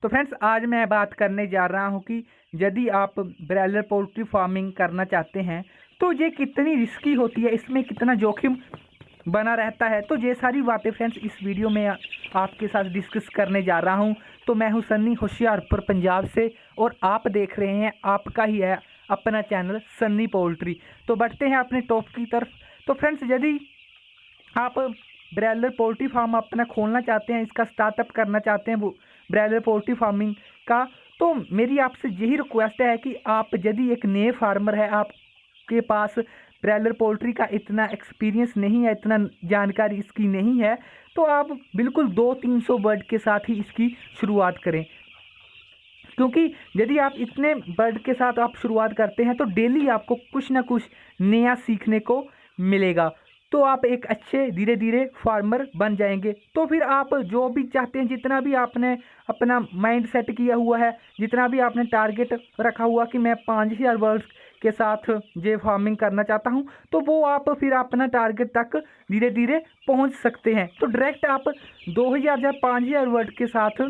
तो फ्रेंड्स आज मैं बात करने जा रहा हूं कि यदि आप ब्रॉयलर पोल्ट्री फार्मिंग करना चाहते हैं तो ये कितनी रिस्की होती है, इसमें कितना जोखिम बना रहता है। तो ये सारी बातें फ्रेंड्स इस वीडियो में आपके साथ डिस्कस करने जा रहा हूं। तो मैं हूं सन्नी होशियारपुर पंजाब से और आप देख रहे हैं आपका ही है अपना चैनल सन्नी पोल्ट्री। तो बढ़ते हैं अपने टॉप की तरफ। तो फ्रेंड्स यदि आप ब्रॉयलर पोल्ट्री फार्म अपना खोलना चाहते हैं, इसका स्टार्टअप करना चाहते हैं वो ब्रॉयलर पोल्ट्री फार्मिंग का, तो मेरी आपसे यही रिक्वेस्ट है कि आप यदि एक नए फार्मर है, आपके पास ब्रॉयलर पोल्ट्री का इतना एक्सपीरियंस नहीं है, इतना जानकारी इसकी नहीं है, तो आप बिल्कुल 200-300 बर्ड के साथ ही इसकी शुरुआत करें। क्योंकि यदि आप इतने बर्ड के साथ आप शुरुआत करते हैं तो डेली आपको कुछ ना कुछ नया सीखने को मिलेगा। तो आप एक अच्छे धीरे धीरे फार्मर बन जाएंगे। तो फिर आप जो भी चाहते हैं, जितना भी आपने अपना माइंड सेट किया हुआ है, जितना भी आपने टारगेट रखा हुआ कि मैं 5000 बर्ड्स के साथ ये फार्मिंग करना चाहता हूं, तो वो आप फिर अपना टारगेट तक धीरे धीरे पहुंच सकते हैं। तो डायरेक्ट आप 2000 या 5000 बर्ड के साथ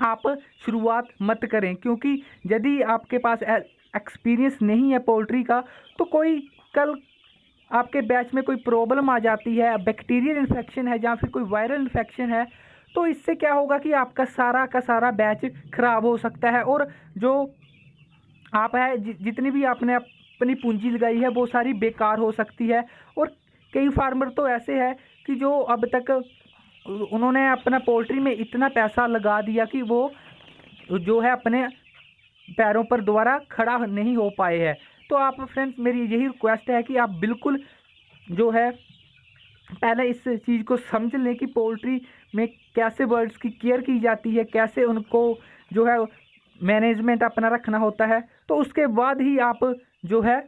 आप शुरुआत मत करें, क्योंकि यदि आपके पास एक्सपीरियंस नहीं है पोल्ट्री का, तो कोई कल आपके बैच में कोई प्रॉब्लम आ जाती है, बैक्टीरियल इन्फेक्शन है या फिर कोई वायरल इन्फेक्शन है, तो इससे क्या होगा कि आपका सारा का सारा बैच खराब हो सकता है। और जो आप है जितनी भी आपने अपनी पूंजी लगाई है वो सारी बेकार हो सकती है। और कई फार्मर तो ऐसे हैं कि जो अब तक उन्होंने अपना पोल्ट्री में इतना पैसा लगा दिया कि वो जो है अपने पैरों पर दोबारा खड़ा नहीं हो पाए हैं। तो आप फ्रेंड्स मेरी यही रिक्वेस्ट है कि आप बिल्कुल जो है पहले इस चीज़ को समझ लें कि पोल्ट्री में कैसे बर्ड्स की केयर की जाती है, कैसे उनको जो है मैनेजमेंट अपना रखना होता है। तो उसके बाद ही आप जो है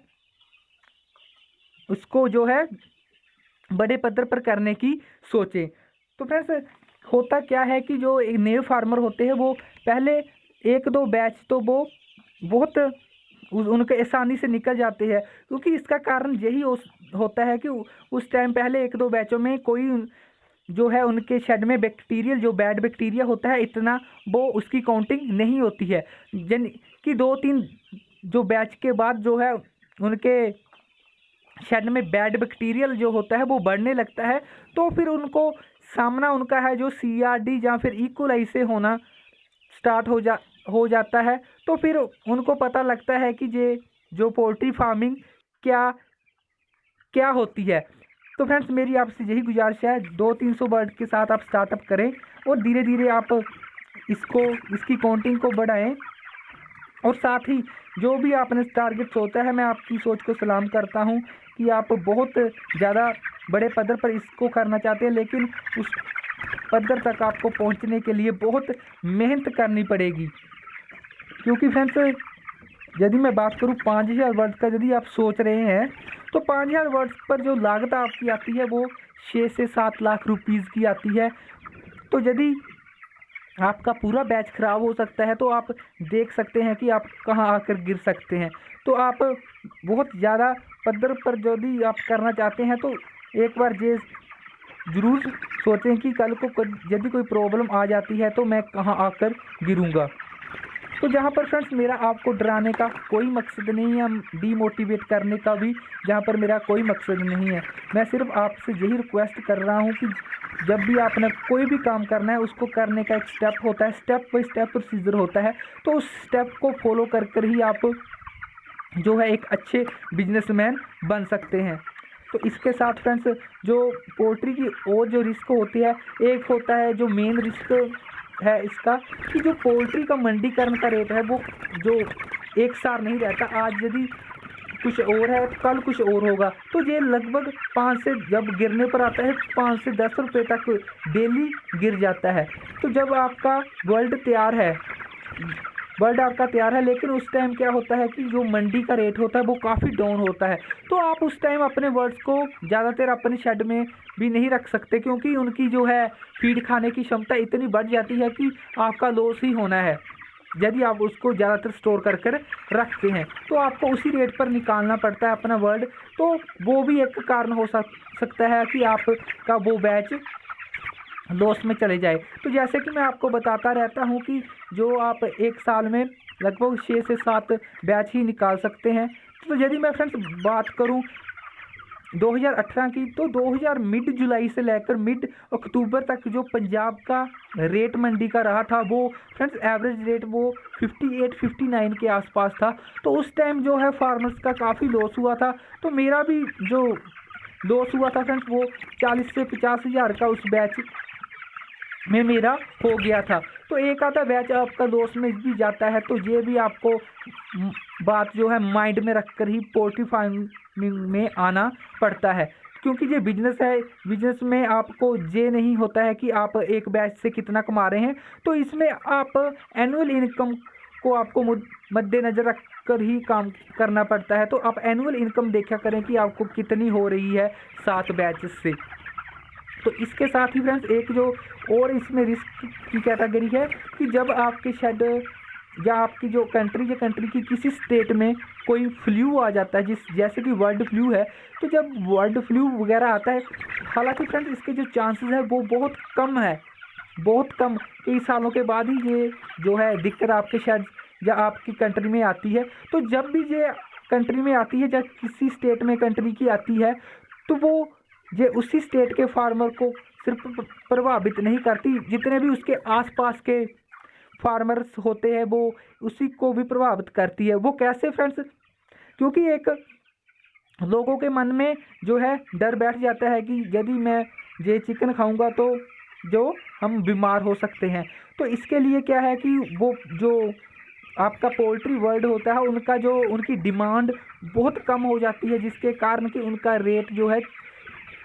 उसको जो है बड़े पद्धर पर करने की सोचें। तो फ्रेंड्स होता क्या है कि जो एक नए फार्मर होते हैं वो पहले 1-2 बैच तो वो बहुत उनके आसानी से निकल जाते हैं, क्योंकि इसका कारण यही होता है कि उस टाइम पहले 1-2 बैचों में कोई जो है उनके शेड में बैक्टीरियल जो बैड बैक्टीरिया होता है इतना वो उसकी काउंटिंग नहीं होती है। जन कि 2-3 जो बैच के बाद जो है उनके शेड में बैड बैक्टीरियल जो होता है वो बढ़ने लगता है। तो फिर उनको सामना उनका है जो CRD या फिर इकोलाई से होना स्टार्ट हो जाता है। तो फिर उनको पता लगता है कि ये जो पोल्ट्री फार्मिंग क्या क्या होती है। तो फ्रेंड्स मेरी आपसे यही गुजारिश है, 200-300 बर्ड के साथ आप स्टार्टअप करें और धीरे धीरे आप इसकी काउंटिंग को बढ़ाएं। और साथ ही जो भी आपने टारगेट सोचा है, मैं आपकी सोच को सलाम करता हूं कि आप बहुत ज़्यादा बड़े पद्धर पर इसको करना चाहते हैं, लेकिन उस पद्धर तक आपको पहुंचने के लिए बहुत मेहनत करनी पड़ेगी। क्योंकि फ्रेंड्स यदि मैं बात करूं 5000 वर्ड्स का यदि आप सोच रहे हैं, तो 5000 वर्ड्स पर जो लागत आपकी आती है वो 6 से 7 लाख रुपीज़ की आती है। तो यदि आपका पूरा बैच खराब हो सकता है तो आप देख सकते हैं कि आप कहां आकर गिर सकते हैं। तो आप बहुत ज़्यादा पद्धर पर यदि आप करना चाहते हैं तो एक बार ये ज़रूर सोचें कि कल को यदि कोई प्रॉब्लम आ जाती है तो मैं कहां आकर गिरूंगा। तो जहाँ पर फ्रेंड्स मेरा आपको डराने का कोई मकसद नहीं है, डीमोटिवेट करने का भी जहाँ पर मेरा कोई मकसद नहीं है। मैं सिर्फ आपसे यही रिक्वेस्ट कर रहा हूँ कि जब भी आपने कोई भी काम करना है उसको करने का एक स्टेप होता है, स्टेप बाय स्टेप प्रोसीजर होता है। तो उस स्टेप को फॉलो कर कर ही आप जो है एक अच्छे बिजनेसमैन बन सकते हैं। तो इसके साथ फ्रेंड्स जो पोल्ट्री की और जो रिस्क होती है, एक होता है जो मेन रिस्क है इसका कि जो पोल्ट्री का मंडीकरण का रेट है वो जो एक सार नहीं रहता। आज यदि कुछ और है कल कुछ और होगा। तो ये लगभग 5 से जब गिरने पर आता है 5 से 10 रुपये तक डेली गिर जाता है। तो जब आपका वर्ल्ड आपका तैयार है, लेकिन उस टाइम क्या होता है कि जो मंडी का रेट होता है वो काफ़ी डाउन होता है। तो आप उस टाइम अपने बर्ड्स को ज़्यादातर अपने शेड में भी नहीं रख सकते, क्योंकि उनकी जो है फीड खाने की क्षमता इतनी बढ़ जाती है कि आपका लॉस ही होना है यदि आप उसको ज़्यादातर स्टोर कर कर रखते हैं। तो आपको उसी रेट पर निकालना पड़ता है अपना वर्ड। तो वो भी एक कारण हो सकता है कि आपका वो बैच लॉस में चले जाए। तो जैसे कि मैं आपको बताता रहता हूँ कि जो आप एक साल में लगभग 6 से 7 बैच ही निकाल सकते हैं। तो यदि मैं फ्रेंड्स बात करूँ 2018 की, तो 2000 मिड जुलाई से लेकर मिड अक्टूबर तक जो पंजाब का रेट मंडी का रहा था, वो फ्रेंड्स एवरेज रेट वो 58-59 के आसपास था। तो उस टाइम जो है फार्मर्स का काफ़ी लॉस हुआ था। तो मेरा भी जो लॉस हुआ था फ्रेंड्स वो 40 से 50 हज़ार का उस बैच में मेरा हो गया था। तो एक आधा बैच आपका लॉस में भी जाता है। तो ये भी आपको बात जो है माइंड में रखकर ही पोल्ट्री फार्मिंग में आना पड़ता है, क्योंकि ये बिजनेस है। बिजनेस में आपको ये नहीं होता है कि आप एक बैच से कितना कमा रहे हैं। तो इसमें आप एनुअल इनकम को आपको मद्देनज़र रख कर ही काम करना पड़ता है। तो आप एनुअल इनकम देखा करें कि आपको कितनी हो रही है 7 बैच से। तो इसके साथ ही फ्रेंड्स एक जो और इसमें रिस्क की कैटेगरी है कि जब आपके शेड या आपकी जो कंट्री की किसी स्टेट में कोई फ्लू आ जाता है, जैसे कि वर्ल्ड फ्लू है। तो जब वर्ल्ड फ्लू वगैरह आता है, हालांकि फ्रेंड्स इसके जो चांसेस है वो बहुत कम है, बहुत कम। कई सालों के बाद ही ये जो है दिक्कत आपके शेड या आपकी कंट्री में आती है। तो जब भी ये कंट्री में आती है या किसी स्टेट में कंट्री की आती है, तो वो ये उसी स्टेट के फार्मर को सिर्फ प्रभावित नहीं करती, जितने भी उसके आसपास के फार्मर्स होते हैं वो उसी को भी प्रभावित करती है। वो कैसे फ्रेंड्स? क्योंकि एक लोगों के मन में जो है डर बैठ जाता है कि यदि मैं ये चिकन खाऊंगा तो जो हम बीमार हो सकते हैं। तो इसके लिए क्या है कि वो जो आपका पोल्ट्री वर्ल्ड होता है, उनका जो उनकी डिमांड बहुत कम हो जाती है, जिसके कारण कि उनका रेट जो है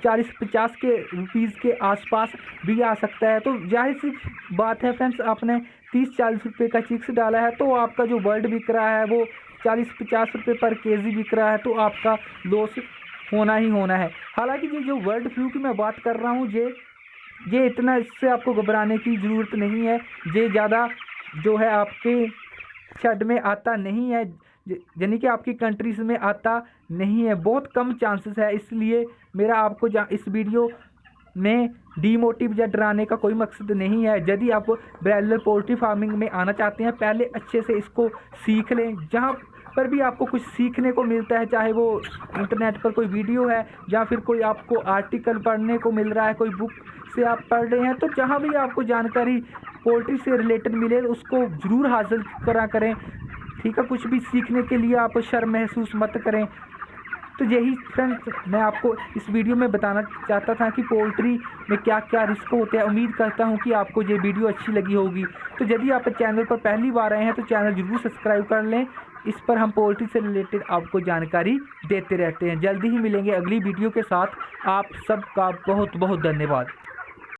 40-50 के रुपीज़ के आसपास भी आ सकता है। तो जाहिर सी बात है फ्रेंड्स, आपने 30-40 रुपये का चिक्स डाला है तो आपका जो वर्ल्ड बिक रहा है वो 40-50 रुपये पर केजी बिक रहा है, तो आपका लॉस होना ही होना है। हालांकि ये जो वर्ल्ड फ्लू की मैं बात कर रहा हूँ, ये इतना, इससे आपको घबराने की ज़रूरत नहीं है। ये ज़्यादा जो है आपके शेड में आता नहीं है, यानी कि आपकी कंट्रीज़ में आता नहीं है, बहुत कम चांसेस है। इसलिए मेरा आपको इस वीडियो में डीमोटिव या डराने का कोई मकसद नहीं है। यदि आप ब्रॉयलर पोल्ट्री फार्मिंग में आना चाहते हैं, पहले अच्छे से इसको सीख लें। जहाँ पर भी आपको कुछ सीखने को मिलता है, चाहे वो इंटरनेट पर कोई वीडियो है या फिर कोई आपको आर्टिकल पढ़ने को मिल रहा है, कोई बुक से आप पढ़ रहे हैं, तो जहाँ भी आपको जानकारी पोल्ट्री से रिलेटेड मिले उसको ज़रूर हासिल करा करें। ठीक है, कुछ भी सीखने के लिए आप शर्म महसूस मत करें। तो यही फ्रेंड्स मैं आपको इस वीडियो में बताना चाहता था कि पोल्ट्री में क्या क्या रिस्क होते हैं। उम्मीद करता हूं कि आपको ये वीडियो अच्छी लगी होगी। तो यदि आप चैनल पर पहली बार आए हैं तो चैनल जरूर सब्सक्राइब कर लें। इस पर हम पोल्ट्री से रिलेटेड आपको जानकारी देते रहते हैं। जल्दी ही मिलेंगे अगली वीडियो के साथ। आप सबका बहुत बहुत धन्यवाद।